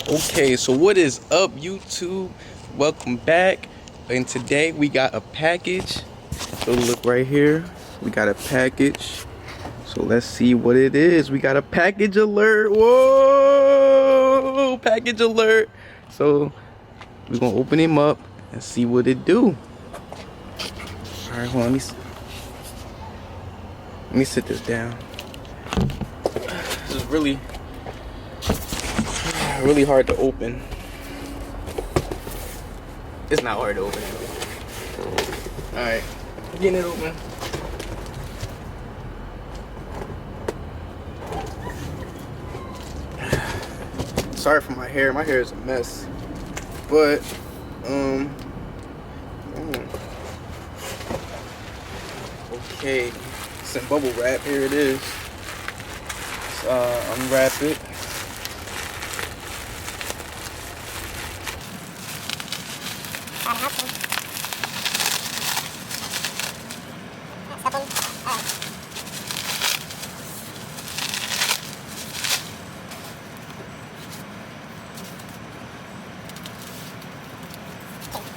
Okay, so what is up, YouTube? Welcome back. And today we got a package. So look right here. We got a package. So let's see what it is. We got a package alert. Whoa! Package alert. So we're gonna open him up and see what it do. Alright, hold on. Let me sit this down. This is really hard to open. It's not hard to open. Alright, getting it open. Sorry for my hair. My hair is a mess. But okay, it's in bubble wrap. Here it is. Let's unwrap it.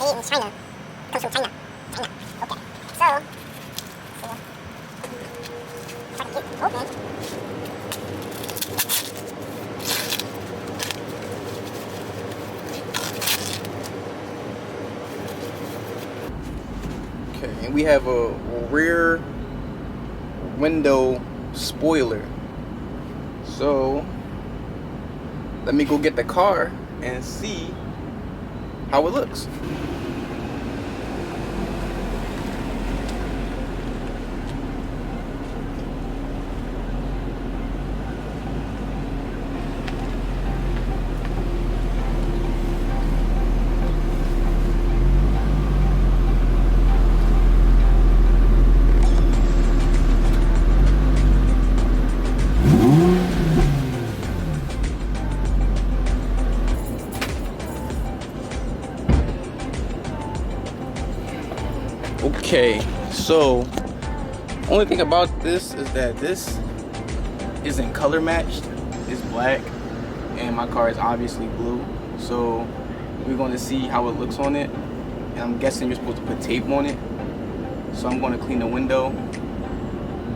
Made in China. Comes from China. Okay. So if I can get it open. Okay, and we have a rear window spoiler. So let me go get the car and see how it looks. Okay, so only thing about this is that this isn't color matched. It's black and my car is obviously blue, so we're going to see how it looks on it. And I'm guessing you're supposed to put tape on it, so I'm going to clean the window.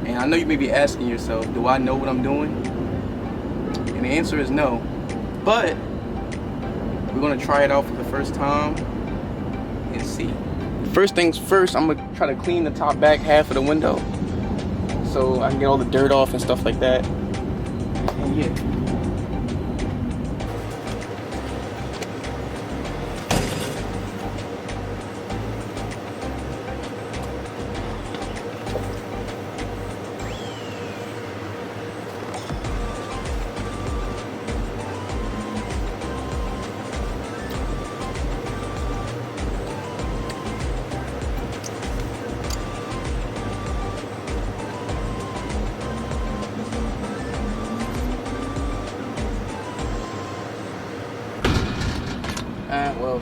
And I know you may be asking yourself, do I know what I'm doing? And the answer is no, but we're going to try it out for the first time and see. First things first, I'm gonna try to clean the top back half of the window so I can get all the dirt off and stuff like that. And yeah. Well,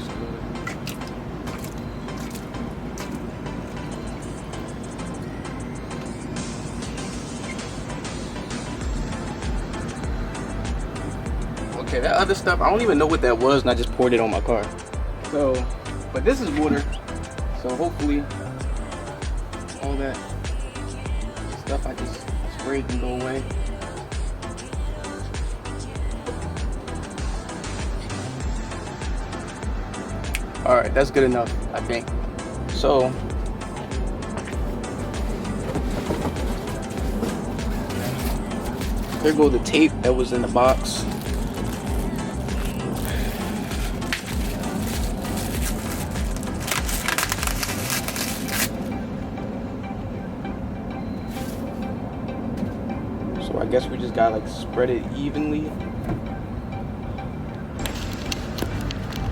okay, that other stuff, I don't even know what that was, and I just poured it on my car. So, but this is water, so hopefully all that stuff I just sprayed can go away. Alright, that's good enough, I think. So, there goes the tape that was in the box. So I guess we just gotta like spread it evenly.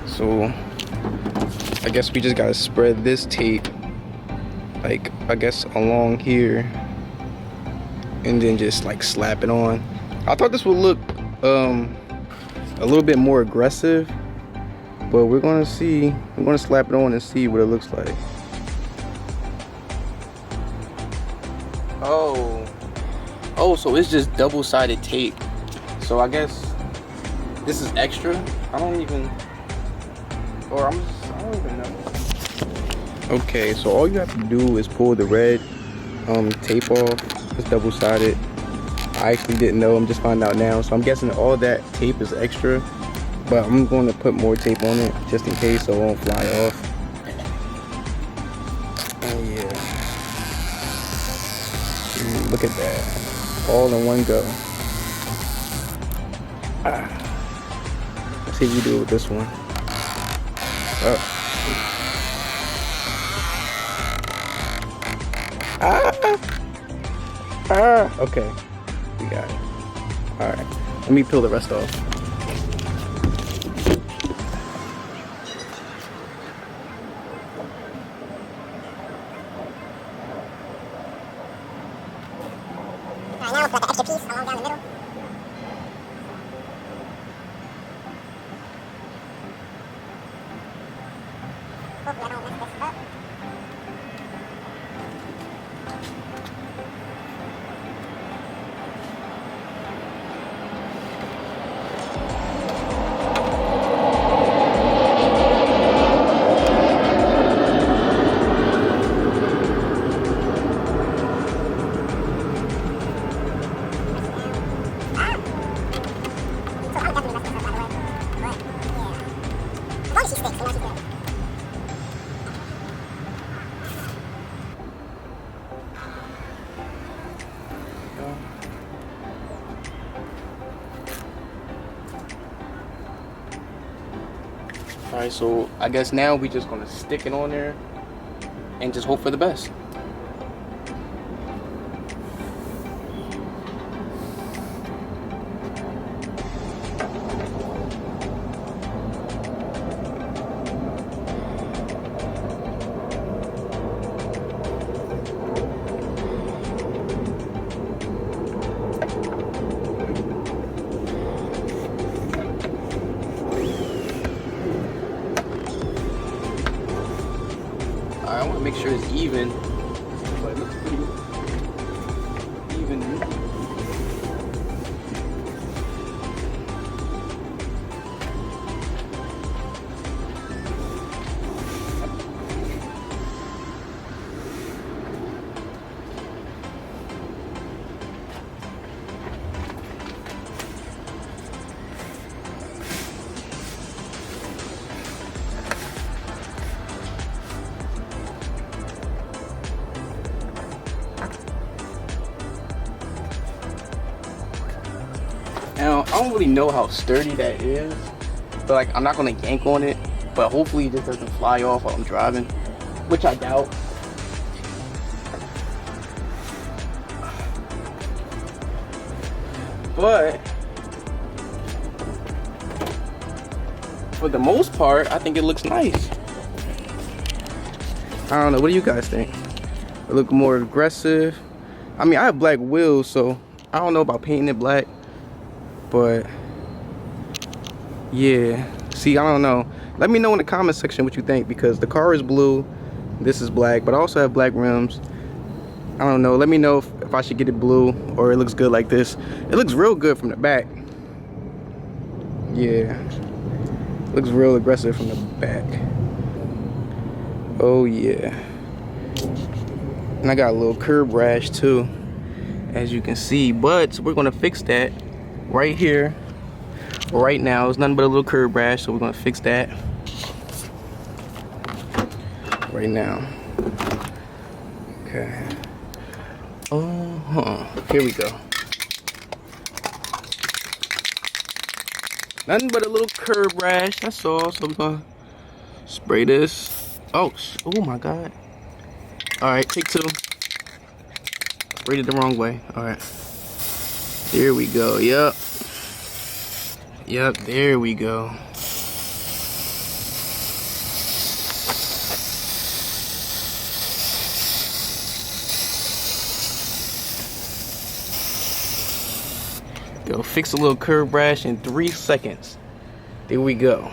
So I guess we just gotta spread this tape, like, I guess along here, and then just like slap it on. I thought this would look a little bit more aggressive, but we're gonna see. I'm gonna slap it on and see what it looks like. Oh, so it's just double-sided tape. So I guess This is extra. I don't even know. Okay, so all you have to do is pull the red tape off. It's double-sided. I actually didn't know, I'm just finding out now. So I'm guessing all that tape is extra, but I'm going to put more tape on it just in case so it won't fly off. Oh yeah. Look at that. All in one go. Let's see if we do it with this one. Okay. We got it. Alright. Let me peel the rest off. Alright, now we'll put the extra piece along down the middle. Hopefully I don't mess this up. Alright, so I guess now we just gonna stick it on there and just hope for the best. I want to make sure it's even, but it looks pretty even. Now, I don't really know how sturdy that is, but like I'm not gonna yank on it, but hopefully it just doesn't fly off while I'm driving, which I doubt. But for the most part, I think it looks nice. I don't know, what do you guys think? It look more aggressive. I mean, I have black wheels, so I don't know about painting it black. But yeah, see, I don't know. Let me know in the comment section what you think, because the car is blue, this is black, but I also have black rims. I don't know. Let me know if I should get it blue or it looks good like this. It looks real good from the back. Yeah, looks real aggressive from the back. Oh yeah. And I got a little curb rash too, as you can see, but we're gonna fix that right here, right now. It's nothing but a little curb rash, so we're gonna fix that right now. Okay. Here we go. Nothing but a little curb rash, that's all. So we're gonna spray this. Oh my god. Alright, take two. Sprayed it the wrong way. Alright. There we go. Yep, there we go. Go fix a little curb rash in 3 seconds. There we go.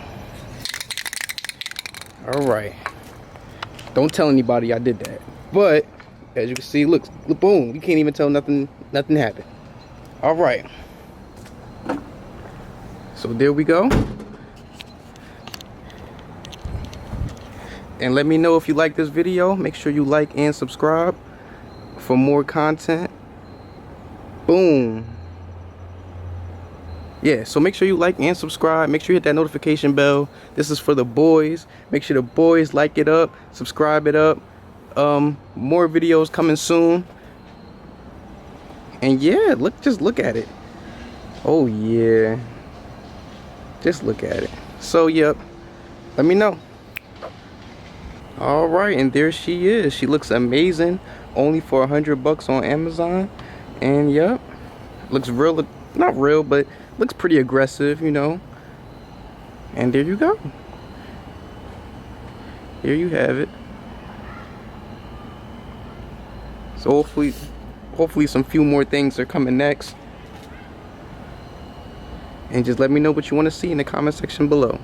Alright. Don't tell anybody I did that. But as you can see, look, boom, you can't even tell nothing happened. All right, So there we go. And let me know if you like this video. Make sure you like and subscribe for more content. Boom. Yeah, so make sure you like and subscribe. Make sure you hit that notification bell. This is for the boys. Make sure the boys like it up, subscribe it up. More videos coming soon. And yeah, just look at it. Oh yeah, just look at it. So yep, let me know. All right, and there she is. She looks amazing, only for $100 on Amazon. And yep, looks real, not real, but looks pretty aggressive, you know. And there you go. Here you have it. So hopefully some few more things are coming next. And just let me know what you want to see in the comment section below.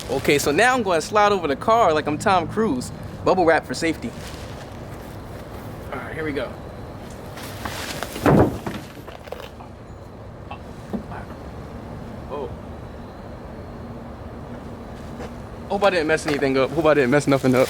Okay, so now I'm going to slide over the car like I'm Tom Cruise. Bubble wrap for safety. All right, here we go. Oh. Hope I didn't mess anything up. Hope I didn't mess nothing up.